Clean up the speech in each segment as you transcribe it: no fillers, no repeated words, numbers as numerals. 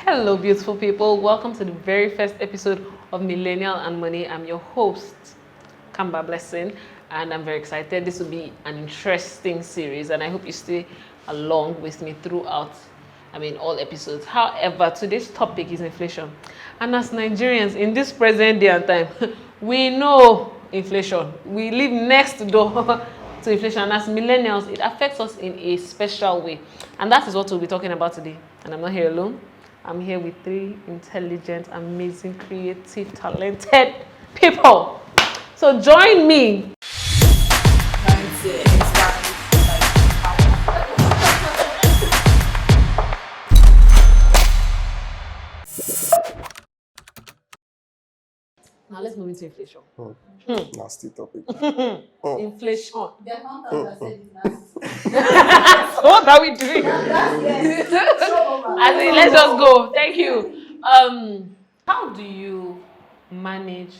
Hello, beautiful people. Welcome to the very first episode of Millennials Money. I'm your host, Kamba Blessing, and I'm very excited. This will be an interesting series, and I hope you stay along with me throughout, all episodes. However, today's topic is inflation. And as Nigerians in this present day and time, we know inflation. We live next door to inflation. And as millennials, it affects us in a special way. And that is what we'll be talking about today. And I'm not here alone. I'm here with three intelligent, amazing, creative, talented people. So join me. Now let's move into inflation. Nasty topic. Inflation. So The accountant has said it's nasty. what are we doing? Yes. Let's just go. Thank you. How do you manage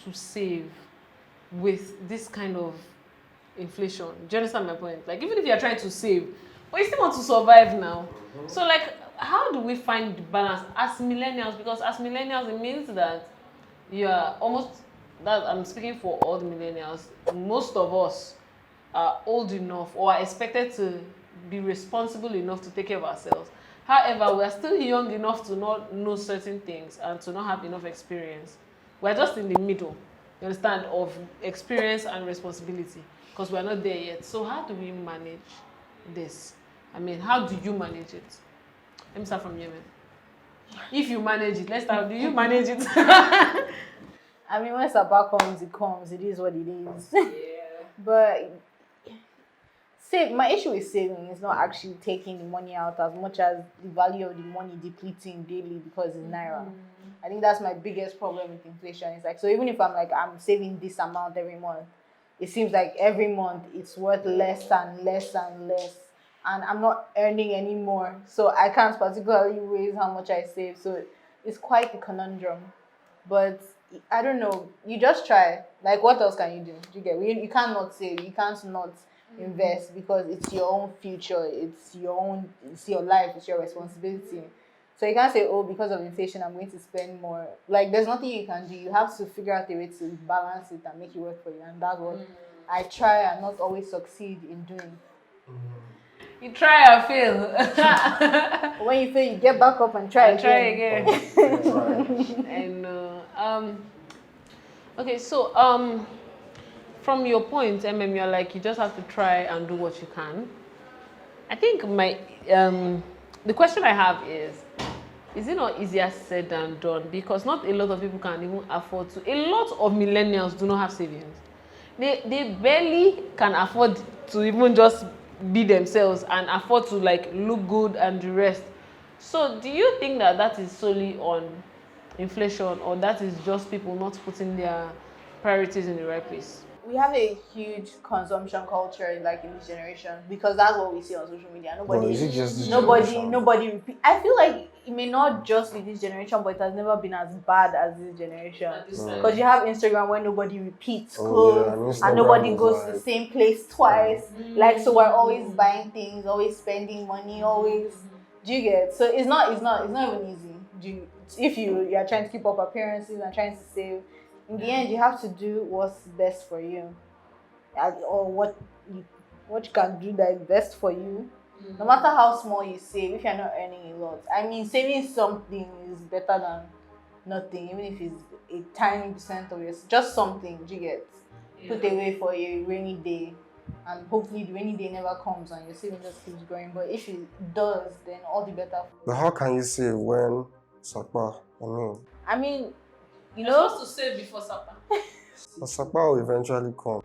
to save with this kind of inflation? Do you understand my point? Like, even if you're trying to save, but you still want to survive now. So, like, how do we find the balance as millennials? Because as millennials, it means that you are almost, that I'm speaking for all the millennials, most of us are old enough or are expected to be responsible enough to take care of ourselves. However, we are still young enough to not know certain things and to not have enough experience. We're just in the middle, you understand, of experience and responsibility because we're not there yet. So how do we manage this? How do you manage it? Let me start from Yemen. If you manage it, let's start. Do you manage it? When Sabah comes, it comes. It is what it is. Yeah. But my issue with saving is not actually taking the money out as much as the value of the money depleting daily because it's naira. I think that's my biggest problem with inflation. It's like, so even if I'm saving this amount every month, it seems like every month it's worth less and less and less. And I'm not earning any more. So I can't particularly raise how much I save. So it's quite a conundrum. But I don't know. You just try. Like, what else can you do? Do you get? You can't not save. You can't not invest because it's your own future. It's your life. It's your responsibility. So you can't say, oh, because of inflation, I'm going to spend more. Like, there's nothing you can do. You have to figure out a way to balance it and make it work for you. And that's what I try and not always succeed in doing. You try and fail. When you fail, you get back up and try again. And okay, so from your point, you're like, you just have to try and do what you can. I think my the question I have is it not easier said than done? Because not a lot of people can even afford to. A lot of millennials do not have savings. They barely can afford to even just be themselves and afford to look good and the rest. So do you think that is solely on inflation, or that is just people not putting their priorities in the right place? We have a huge consumption culture in this generation because that's what we see on social media. Is it just this generation? Nobody repeat. I feel like it may not just be this generation, but it has never been as bad as this generation. Because you have Instagram where nobody repeats clothes and nobody goes to the same place twice. So we're always buying things, always spending money, always. Do you get? So it's not even easy. If you are trying to keep up appearances and trying to save. In the end, you have to do what's best for you, or what you can do that is best for you. No matter how small you save, if you're not earning a lot, saving something is better than nothing, even if it's a tiny percent of your, just something you get put away for a rainy day, and hopefully the rainy day never comes and your saving just keeps growing. But if it does, then all the better. But how can you save when Sapa? You're supposed to save before supper. Sapa will eventually come.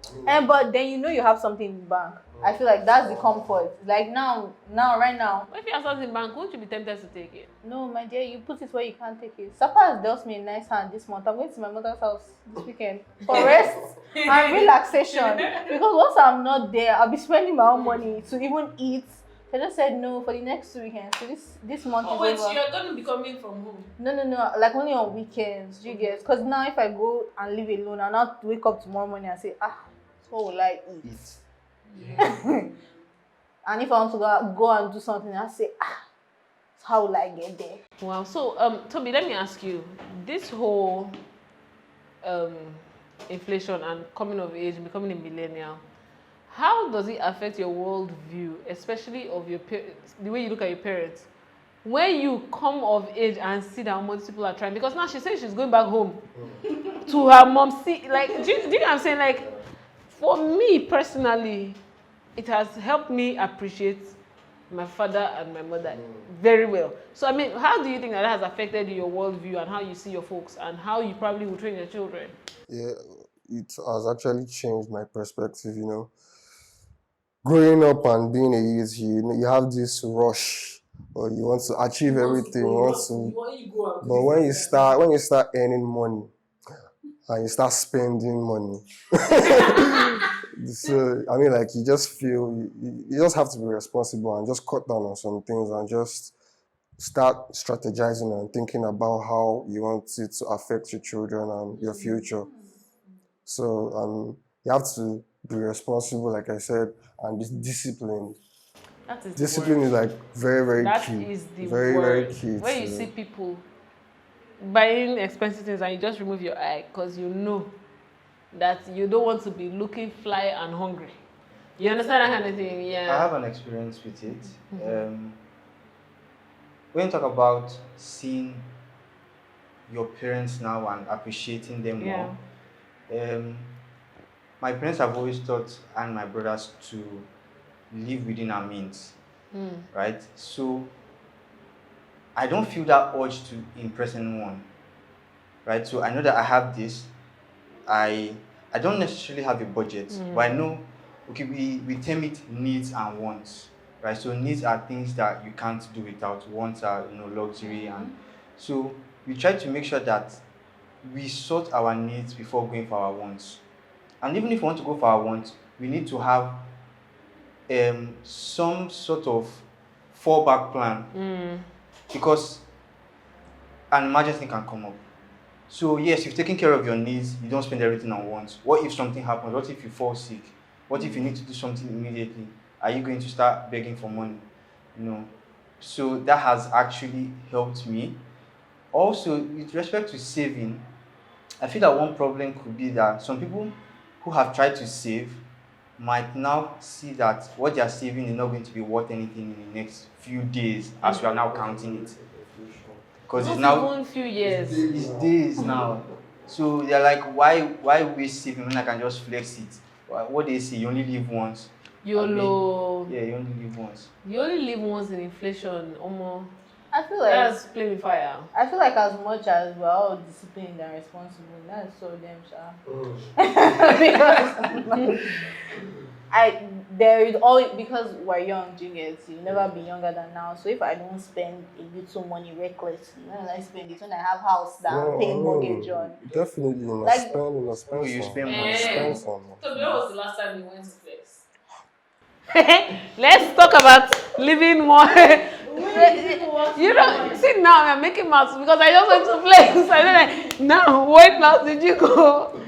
But then you have something in the bank. I feel like that's the comfort. Like right now. If you have something in the bank, won't you be tempted to take it? No, my dear, you put it where you can't take it. Sapa has dealt me a nice hand this month. I'm going to my mother's house this weekend for rest and relaxation. Because once I'm not there, I'll be spending my own money to even eat. So I just said no for the next 2 weekends. So this month is over. So you're going to be coming from home? No. Like only on weekends. Do you get? Because now if I go and live alone, I'll not wake up tomorrow morning and say, so will I eat? Yeah. And if I want to go and do something, I'll say, how will I get there? Wow. So, Toby, let me ask you, this whole inflation and coming of age and becoming a millennial, how does it affect your worldview, especially of your the way you look at your parents? When you come of age and see that most people are trying, because now she says she's going back home to her mom. See, like, do you know what I'm saying? Like, for me personally, it has helped me appreciate my father and my mother very well. So, I mean, how do you think that has affected your worldview and how you see your folks and how you probably will train your children? Yeah, it has actually changed my perspective, Growing up and being a youth, you have this rush, or you want to achieve everything. But when you start earning money and you start spending money, so I mean, like, you just feel you just have to be responsible and just cut down on some things and just start strategizing and thinking about how you want it to affect your children and your future. So you have to be responsible, like I said, and be disciplined. That is Discipline the is word. like very, very That key. is the Very, word. very key. When you see people buying expensive things and you just remove your eye because you know that you don't want to be looking fly and hungry. You understand that kind of thing? Yeah. I have an experience with it. When you talk about seeing your parents now and appreciating them more, my parents have always taught and my brothers to live within our means, right? So I don't feel that urge to impress anyone, right? So I know that I have this. I don't necessarily have a budget, but I know, okay, we term it needs and wants, right? So needs are things that you can't do without. Wants are, luxury, and so we try to make sure that we sort our needs before going for our wants. And even if we want to go for our wants, we need to have some sort of fallback plan, because an emergency can come up. So yes, you've taken care of your needs, you don't spend everything on wants. What if something happens? What if you fall sick? What if you need to do something immediately? Are you going to start begging for money? So that has actually helped me. Also, with respect to saving, I feel that one problem could be that some people who have tried to save might now see that what they are saving is not going to be worth anything in the next few days, as we are now counting it. Because it's now a few years. It's days now. So they're like, why waste saving when I can just flex it? What they say, you only live once. YOLO. Yeah, you only live once. You only live once in inflation, Omo. I feel like That's playing with fire. I feel like as much as we're all disciplined and responsible, that's so damn because there is always, because we're young, juniors, you'll never be younger than now. So if I don't spend a little money recklessly, when will I spend it? When I have house that I'm paying mortgage on. Definitely, Like- spend you some. spend money. Spend some. So when was the last time you went to flex? Let's talk about living more. You know, see now I'm making mouths because I just went to flex. I don't like, now, when else did you go?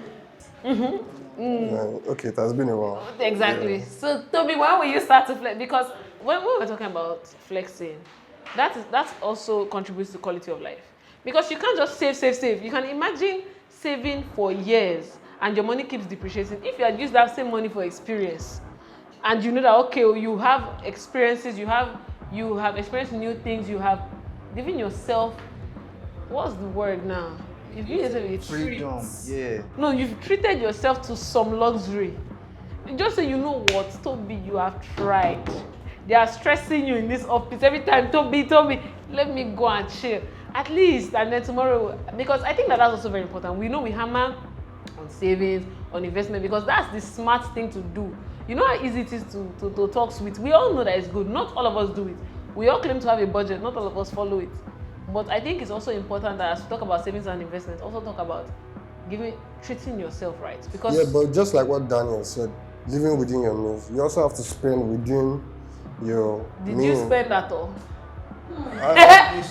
Okay, it has been a while. Exactly. Yeah. So, Toby, when will you start to flex? Because when we were talking about flexing, that also contributes to quality of life. Because you can't just save. You can imagine saving for years and your money keeps depreciating. If you had used that same money for experience, and you know that, okay, you have experiences, you have experienced new things, you have given yourself, what's the word now? You've given yourself a Freedom. Yeah. No, you've treated yourself to some luxury. Just say, you know what, Toby, you have tried. They are stressing you in this office every time. Toby, let me go and chill. At least, and then tomorrow, because I think that's also very important. We know we hammer on savings, on investment, because that's the smart thing to do. You know how easy it is to talk sweet. We all know that it's good. Not all of us do it. We all claim to have a budget. Not all of us follow it. But I think it's also important that as we talk about savings and investments, also talk about treating yourself right. Because Yeah, but just like what Daniel said, living within your means, you also have to spend within your did means. you spend at all? I-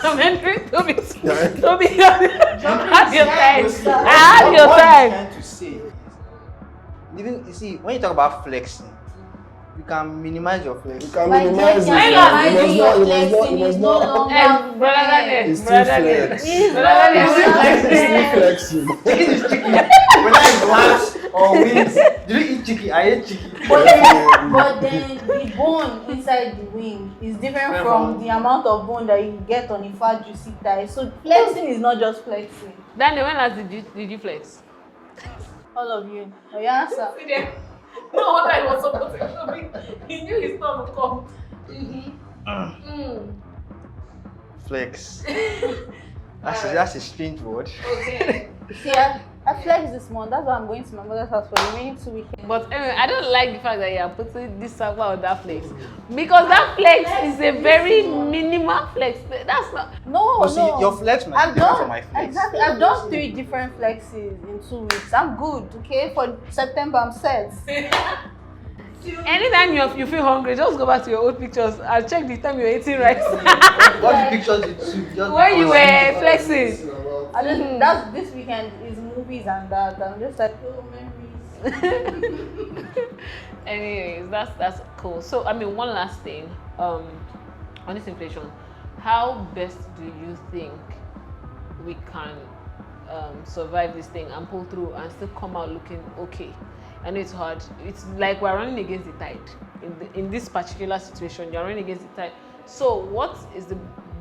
I'm entering Toby. Yeah. Toby, have your time. What Have your I'm time. trying to say, you see, when you talk about flexing, you can minimize your flex. You can My minimize dear, it. minimizing your It flexing was is no not. longer And brother flex. Daniel, It's brother still Daniel. flex. It's Brother no Daniel, longer It's still flex. flexing. Chicken is chicken. Whether it blasts or wings. Do you eat chicken? I hate chicken. But then the bone inside the wing is different Different from from- the amount of bone that you get on a fat juicy thigh. So flexing is not just flexing. Daniel, when last did you flex? All of you. Oh, your answer. No wonder he was supposed to show me. He knew his turn would come. Flex. That's a strange word. Okay. See, I flexed this month. That's why I'm going to my mother's house for the remaining 2 weeks. But anyway, I don't like the fact that you are putting this circle on that flex. Because that flex is a very minimal flex. That's not. No, But see, no. your flex might be different from my flex. Exactly. I've done 3 different flexes in 2 weeks. I'm good. Okay, for September I'm set. Anytime you feel hungry, just go back to your old pictures and check the time you were eating rice. What the pictures you took? Just When you because- were flexing. I just that's this weekend is movies and that. I'm just like, oh, memories. Anyways, that's cool. So I mean, one last thing, on this inflation, how best do you think we can survive this thing and pull through and still come out looking okay? I know it's hard. It's like we're running against the tide. In this particular situation, you're running against the tide. So what is the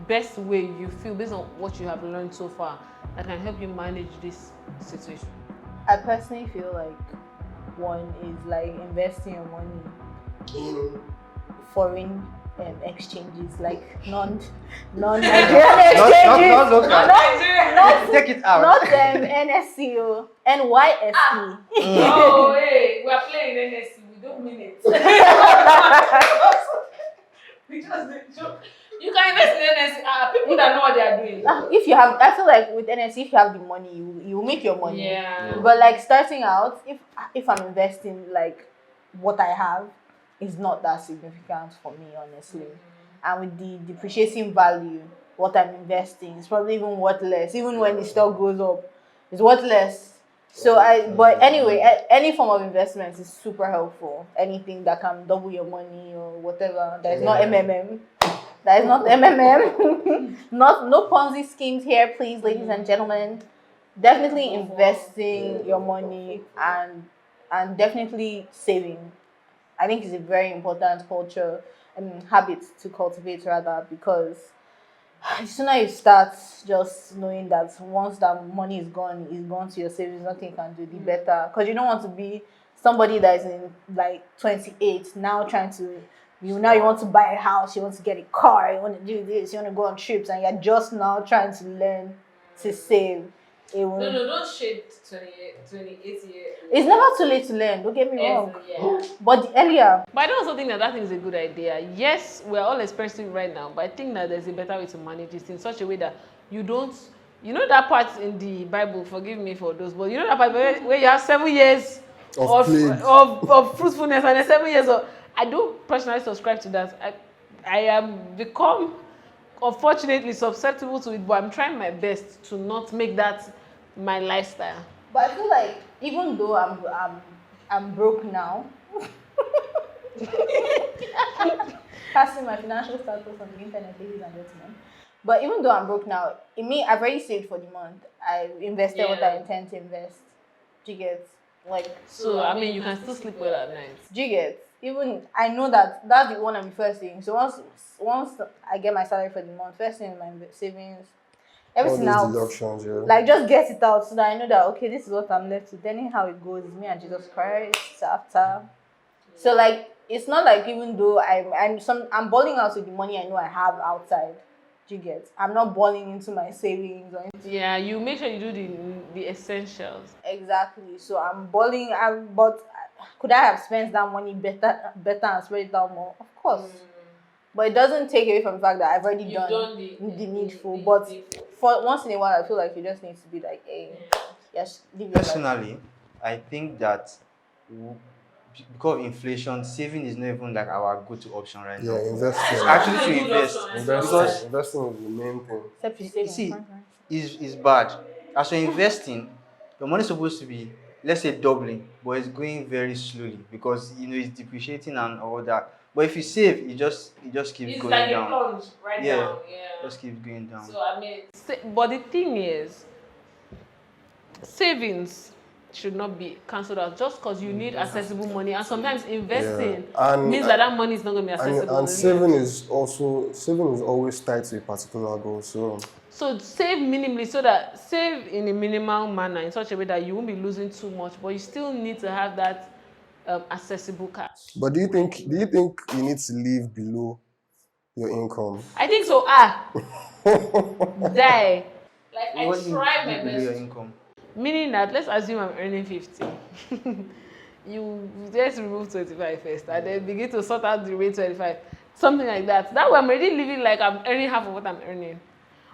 best way you feel, based on what you have learned so far, that can help you manage this situation? I personally feel like one is like investing your money in foreign exchanges, like non-Nigerian exchanges. Not local. Not Take it out. not NSCO, NYSE. Oh, hey, we are playing NSC. We don't mean it. We just did joke. You can invest in NSC. People that know what they are doing. If you have, I feel like with NSC, if you have the money, you make your money. Yeah. But like starting out, if I'm investing like what I have, is not that significant for me, honestly. And with the depreciating value, what I'm investing is probably even worth less. Even when the stock goes up, it's worth less. So but anyway, any form of investment is super helpful. Anything that can double your money or whatever. That is not MMM. That is not MMM. No Ponzi schemes here, please, ladies and gentlemen. Definitely investing your money and definitely saving. I think it's a very important culture and habit to cultivate, rather, because the sooner you start just knowing that once that money is gone to your savings, nothing you can do, the better. Because you don't want to be somebody that is in like 28 now trying to, you want to buy a house, you want to get a car, you want to do this, you want to go on trips, and you're just now trying to learn to save. No, don't shade 28 years. It's never too late to learn, don't get me wrong. Yeah. But the earlier, But I don't also think that thing is a good idea. Yes, we're all experiencing it right now, but I think that there's a better way to manage it in such a way that you don't, that part in the Bible, forgive me for those, but you know that part where you have 7 years Of plague. of fruitfulness and then 7 years of, I don't personally subscribe to that. I am become, unfortunately, susceptible to it, but I'm trying my best to not make that my lifestyle. but I feel like even though I'm broke now, passing my financial status on the internet, ladies and gentlemen. But even though I'm broke now, I've already saved for the month. I invested what I intend to invest. Do you get? Like, So, I mean, you can still sleep well at night. do you get? Even I know that's the one I'm first thing. So once I get my salary for the month, first thing is my savings, All everything these out. deductions, yeah. Like, just get it out so that I know that, okay, this is what I'm left with. Then how it goes is me and Jesus Christ after. So like, it's not like even though I'm balling out with the money I know I have outside. Do you get? I'm not balling into my savings or into, Yeah, you make sure you do the essentials. exactly. So I'm balling. But could I have spent that money better and spread it out more? Of course. But it doesn't take away from the fact that I've already done the needful. But for once in a while, I feel like you just need to be like, hey, yes, live your life. Personally, I think that because of inflation, saving is not even like our go-to option right now. Yeah, investing. Actually, to invest because Investing is the main thing. Except you you save see, in is bad. As you're investing, your money is supposed to be let's say doubling, but it's going very slowly because it's depreciating and all that. But if you save, it just keeps It's going like a down. plunge right Yeah, now. Yeah. just keeps going down. So I mean, but the thing is, savings should not be cancelled out just because you need accessible money, and sometimes investing And means that money is not going to be accessible. and saving is always tied to a particular goal. So save minimally, so that save in a minimal manner in such a way that you won't be losing too much, but you still need to have that accessible cash. But do you think you need to live below your income? I think so. Die. Like What I do you try my need below your best. income? Meaning that let's assume I'm earning 50. You just remove 25 first and then begin to sort out the rate 25. Something like that. That way I'm already living like I'm earning half of what I'm earning.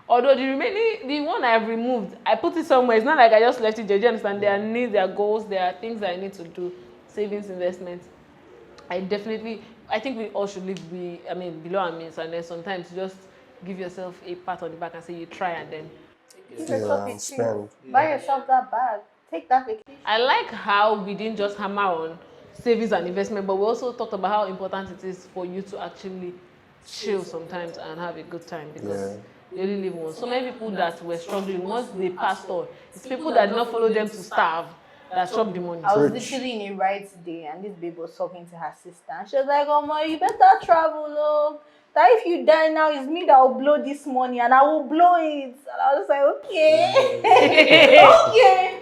Although the one I've removed, I put it somewhere. It's not like I just left it there. Do you understand? There are needs, there are goals, there are things that I need to do. Savings, investments. I think we all should live below our means, and then sometimes just give yourself a pat on the back and say you try, and then Give yourself a treat. Spend. Buy yourself that bag. Take that vacation. I like how we didn't just hammer on savings and investment, but we also talked about how important it is for you to actually chill sometimes and have a good time, because you only live once. So many people that were struggling, once they passed on, it's people that did not follow them to starve that chop the money. I was literally in a ride today, and this babe was talking to her sister, and she was like, "Oh my, you better travel, oh. That if you die now, it's me that will blow this money, and I will blow it." And I was like, "Okay, okay."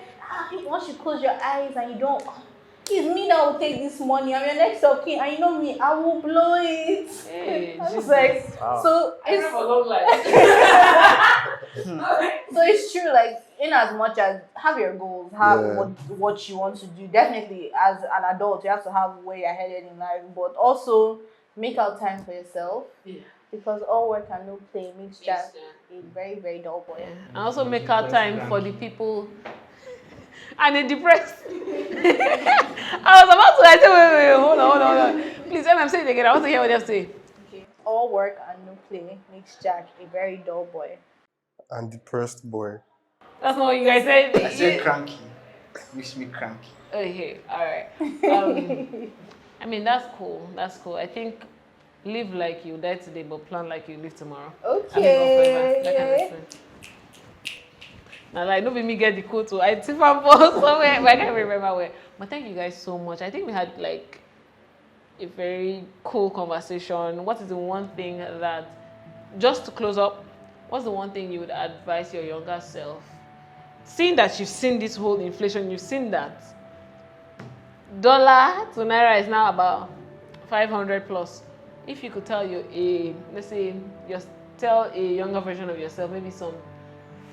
Once you close your eyes and you don't, it's me that will take this money. I'm your next of kin, and you know me, I will blow it. Hey, I was Jesus. like, Wow. so it's so it's true. Like, in as much as have your goals, have what you want to do. Definitely, as an adult, you have to have where you're headed in life, but also make out time for yourself. Yeah. Because all work and no play makes Jack a very, very dull boy. Yeah. And also make out time for the people. And they depressed. I was about to say, wait, hold on. Please, I'm saying it again. I want to hear what you have to say. Okay. All work and no play makes Jack a very dull boy. And depressed boy. That's not what you guys said. I said cranky. Makes me cranky. Okay, alright. I mean, that's cool. I think live like you die today, but plan like you live tomorrow. Okay. That kind of thing. Now, like, don't be me get the quote to I tip and post somewhere, but I can't remember where. But thank you guys so much. I think we had like a very cool conversation. What is the one thing that, just to close up, what's the one thing you would advise your younger self? Seeing that you've seen this whole inflation, you've seen that dollar to naira is now about 500 plus. If you could tell let's say, just tell a younger version of yourself, maybe some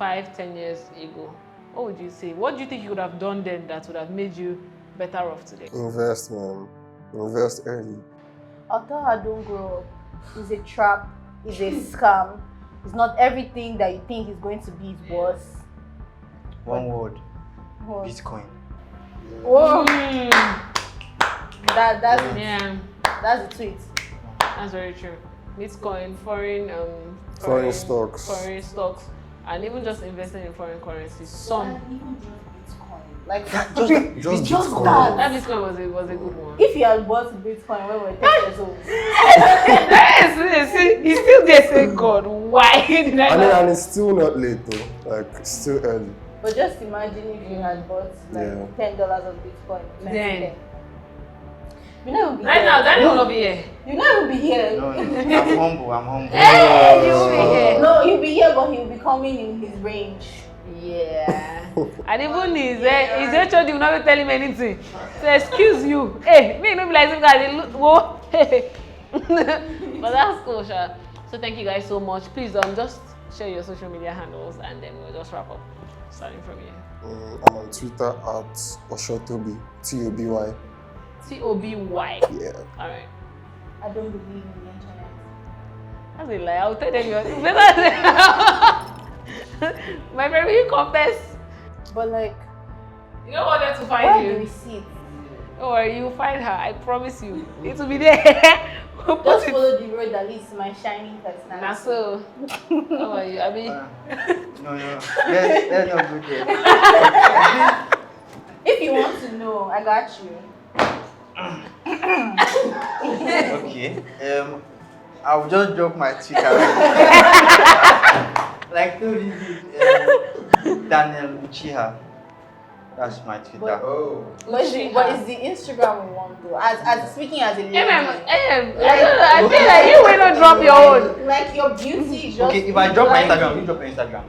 5-10 years ago, what would you say? What do you think you would have done then that would have made you better off today? Invest, man. Invest early. I'll tell her don't grow up. It's a trap. It's a scam. It's not everything that you think is going to be is worse. One word. What? Bitcoin. Whoa. Yeah, That's the tweet. that's very true. Bitcoin, Foreign stocks, and even just investing in foreign currencies. Even Bitcoin. Like just just Bitcoin. that. That Bitcoin was a good one. If you had bought Bitcoin when we were 10 years old. Yes, he's still there saying, God, why did I And it's still not late though. Like, it's still early. But just imagine if you had bought like $10 of Bitcoin. Then. You know, be Right here. now, Danny will not be here. You know, he'll be here. No, I'm humble. Hey, you will be here. No, he'll be here, but he'll be coming in his range. Yeah. And even his HOD will not tell him anything. So excuse you. Hey, me no be like some guy. Whoa. But that's cool, Sha. So thank you guys so much. Please just share your social media handles and then we'll just wrap up. Starting from here. I'm on Twitter at Oshotobi, TOBY. TOBY. Yeah. Alright. I don't believe in the internet. That's a lie. I'll tell them you my friend, will you confess? But like, You don't want them to where find are the you. receipts? Don't worry, you'll find her. I promise you. It will be there. We'll put Just it. follow the road that leads to my shining personality. Nah, so. How are you? I mean, No. Let's not go there. If you want to know, I got you. Okay. I'll just drop my Twitter. Like no Daniel Uchiha. That's my Twitter. What is the Instagram one though? As speaking as a lady. I feel like you will not drop your own. Like your beauty just. Okay, if I drop my Instagram, you drop your Instagram.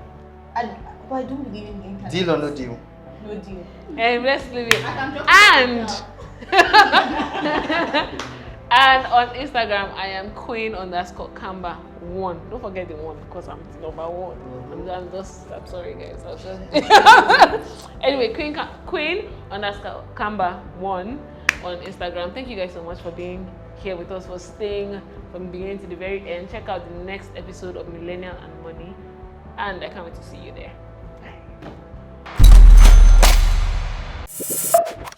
But I don't believe in the internet. Deal or no deal? No deal. Let's leave it. I can drop And on Instagram, I am queen_Kamba1. Don't forget the one because I'm number one. I'm sorry guys. I was just anyway, queen_Kamba1 on Instagram. Thank you guys so much for being here with us, for staying from the beginning to the very end. Check out the next episode of Millennial and Money, and I can't wait to see you there. Bye.